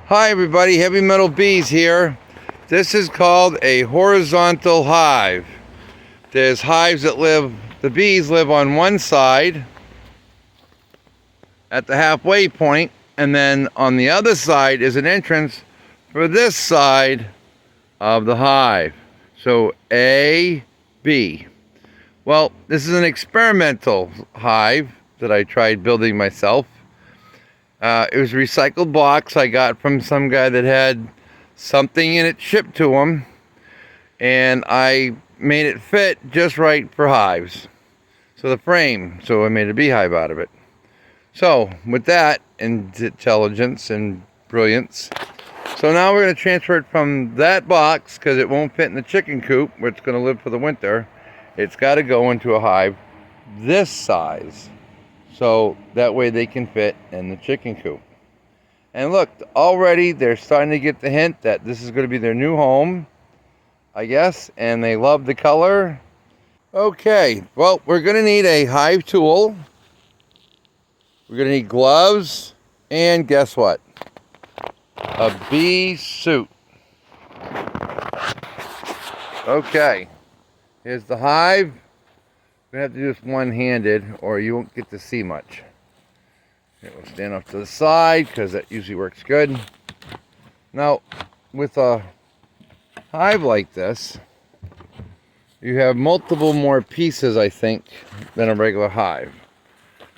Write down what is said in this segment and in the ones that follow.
Hi everybody, Heavy Metal Bees here. This is called a horizontal hive. There's hives that the bees live on one side at the halfway point, and then on the other side is an entrance for this side of the hive. So A, B. Well, this is an experimental hive that I tried building myself. It was a recycled box I got from some guy that had something in it shipped to him, and I made it fit just right for hives. So the frame, so I made a beehive out of it. So with that intelligence and brilliance, so now we're going to transfer it from that box, because it won't fit in the chicken coop where it's going to live for the winter. It's got to go into a hive this size, so that way they can fit in the chicken coop. And look, already they're starting to get the hint that this is going to be their new home, I guess, and they love the color. Okay, well, we're going to need a hive tool. We're going to need gloves, and guess what? A bee suit. Okay, here's the hive. We're going to have to do this one-handed, or you won't get to see much. Here, we'll stand off to the side, because that usually works good. Now, with a hive like this, you have multiple more pieces, I think, than a regular hive.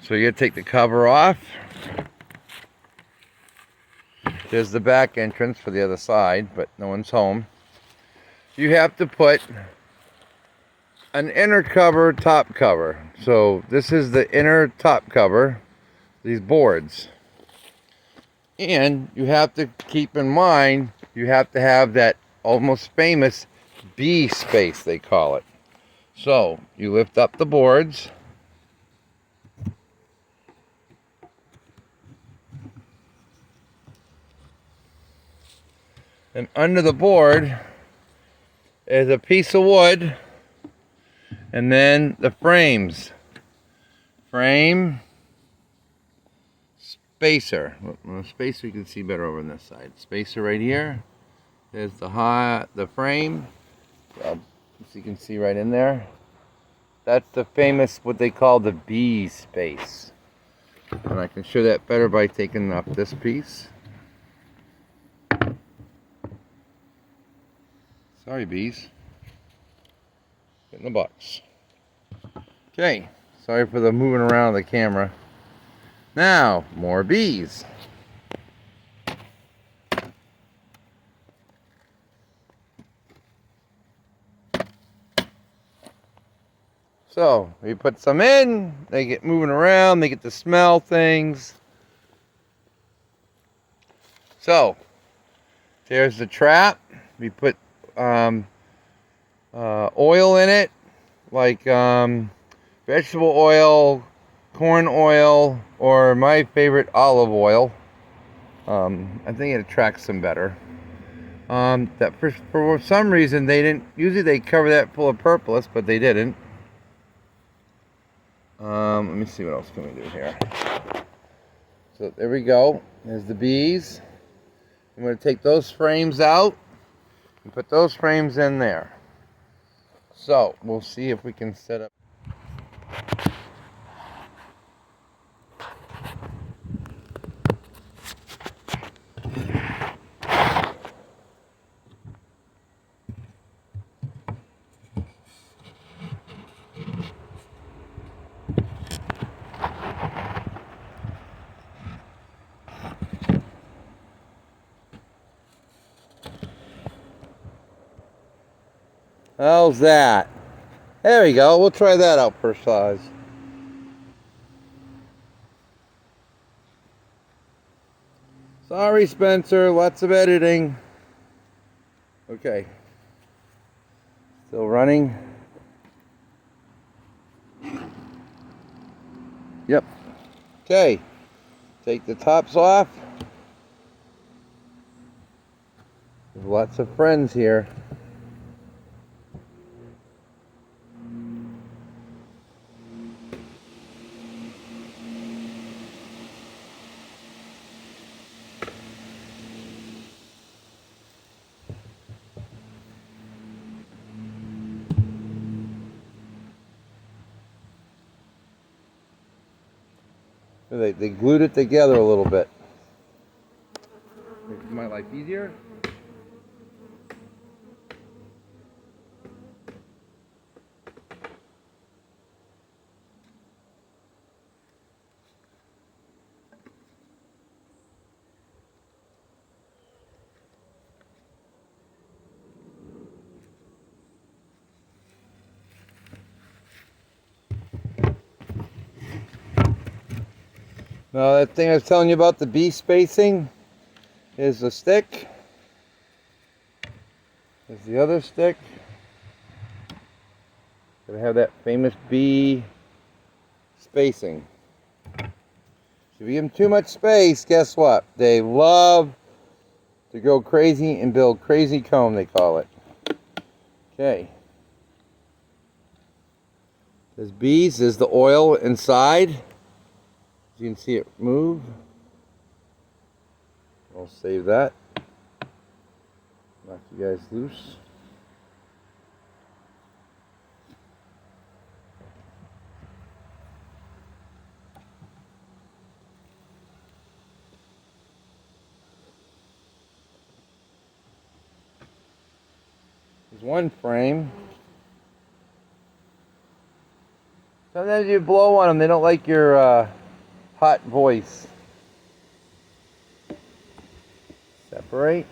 So you gotta take the cover off. There's the back entrance for the other side, but no one's home. You have to put an inner cover, top cover. So this is the inner top cover, these boards. And you have to keep in mind, you have to have that almost famous bee space, they call it. So you lift up the boards. And under the board is a piece of wood, and then the frames. Frame, spacer. Well, spacer you can see better over on this side. Spacer right here. There's the frame. So you can see right in there. That's the famous, what they call the bee space. And I can show that better by taking off this piece. Sorry, bees. Get in the box. Okay, sorry for the moving around of the camera. Now, more bees. So, we put some in, they get moving around, they get to smell things. So, there's the trap. We put oil in it, like vegetable oil, corn oil, or my favorite, olive oil. I think it attracts them better. That for some reason they didn't, usually they cover that full of purpose, but they didn't. Let me see what else can we do here. So there we go. There's the bees. I'm going to take those frames out and put those frames in there. So we'll see if we can set up. How's that? There we go. We'll try that out for size. Sorry, Spencer. Lots of editing. Okay. Still running. Yep. Okay. Take the tops off. There's lots of friends here. They glued it together a little bit. Makes my life easier. Now that thing I was telling you about, the bee spacing, is the stick. There's the other stick. Gonna have that famous bee spacing. So if you give them too much space, guess what? They love to go crazy and build crazy comb, they call it. Okay. There's bees, there's the oil inside. You can see it move. I'll save that. Knock you guys loose. There's one frame. Sometimes you blow on them, they don't like your hot voice. Separate.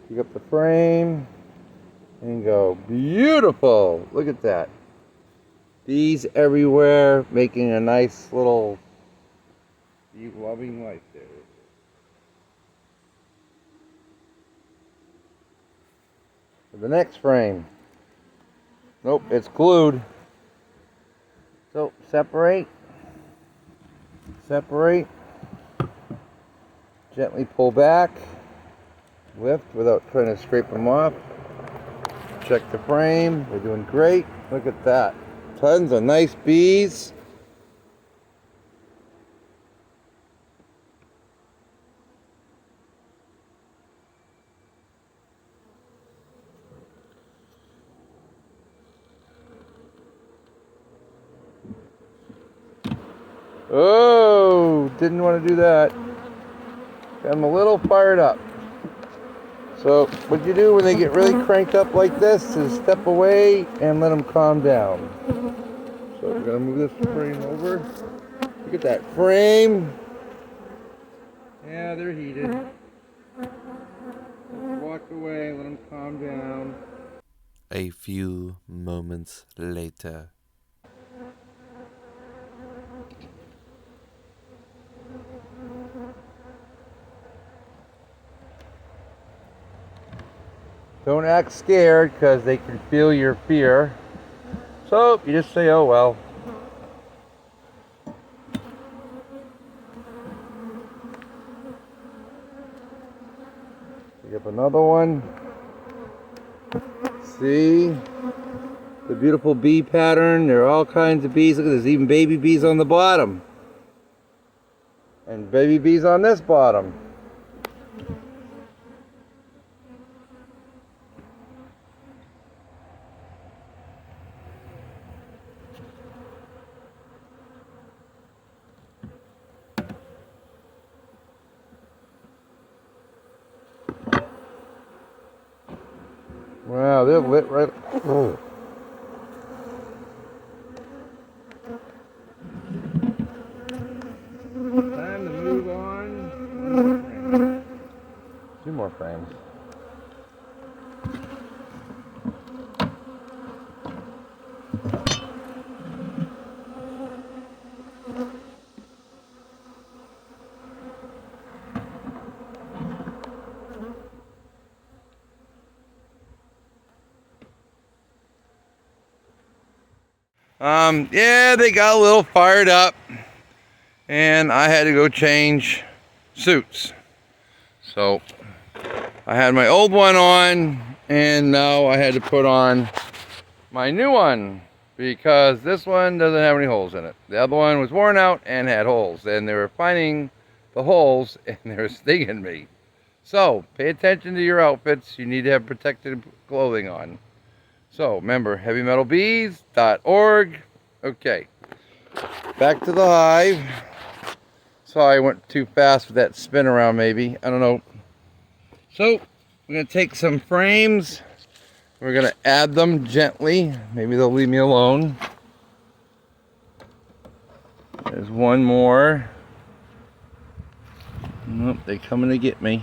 Pick up the frame and go. Beautiful! Look at that. Bees everywhere, making a nice little bee loving life there. For the next frame. Nope, it's glued. So separate. Separate, gently pull back, lift without trying to scrape them off. Check the frame, we're doing great. Look at that, tons of nice bees. Oh, didn't want to do that. Got them a little fired up. So what you do when they get really cranked up like this is step away and let them calm down. So we're going to move this frame over. Look at that frame. Yeah, they're heated. Let's walk away, let them calm down. A few moments later. Don't act scared because they can feel your fear. So you just say, oh well. Pick up another one. See the beautiful bee pattern. There are all kinds of bees. Look at this, even baby bees on the bottom. And baby bees on this bottom. Wow, they're lit right. Oh. Time to move on. Two more frames. Yeah, they got a little fired up and I had to go change suits. So I had my old one on and now I had to put on my new one because this one doesn't have any holes in it. The other one was worn out and had holes, and they were finding the holes and they were stinging me. So pay attention to your outfits. You need to have protective clothing on. So remember, heavymetalbees.org. Okay. back to the hive. Sorry, I went too fast with that spin around maybe. I don't know. So, we're going to take some frames. We're going to add them gently. Maybe they'll leave me alone. There's one more. Nope, they're coming to get me.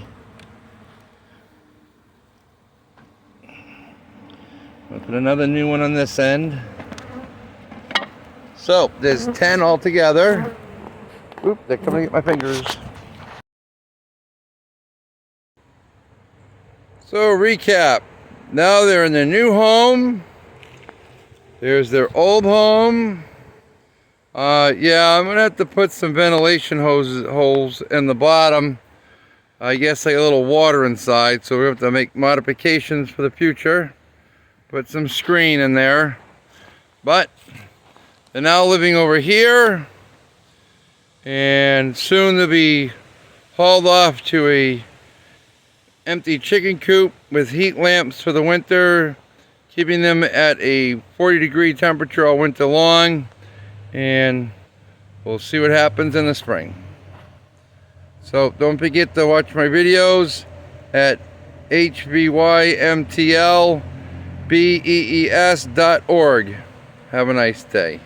I'll put another new one on this end. So, there's 10 altogether. Oop, they're coming to get my fingers. So, recap. Now they're in their new home. There's their old home. Yeah, I'm going to have to put some ventilation holes in the bottom. I guess like a little water inside, so we have to make modifications for the future. Put some screen in there. But they're now living over here. And soon they'll be hauled off to a empty chicken coop with heat lamps for the winter, keeping them at a 40-degree temperature all winter long. And we'll see what happens in the spring. So don't forget to watch my videos at hvymtlbees.org. Have a nice day.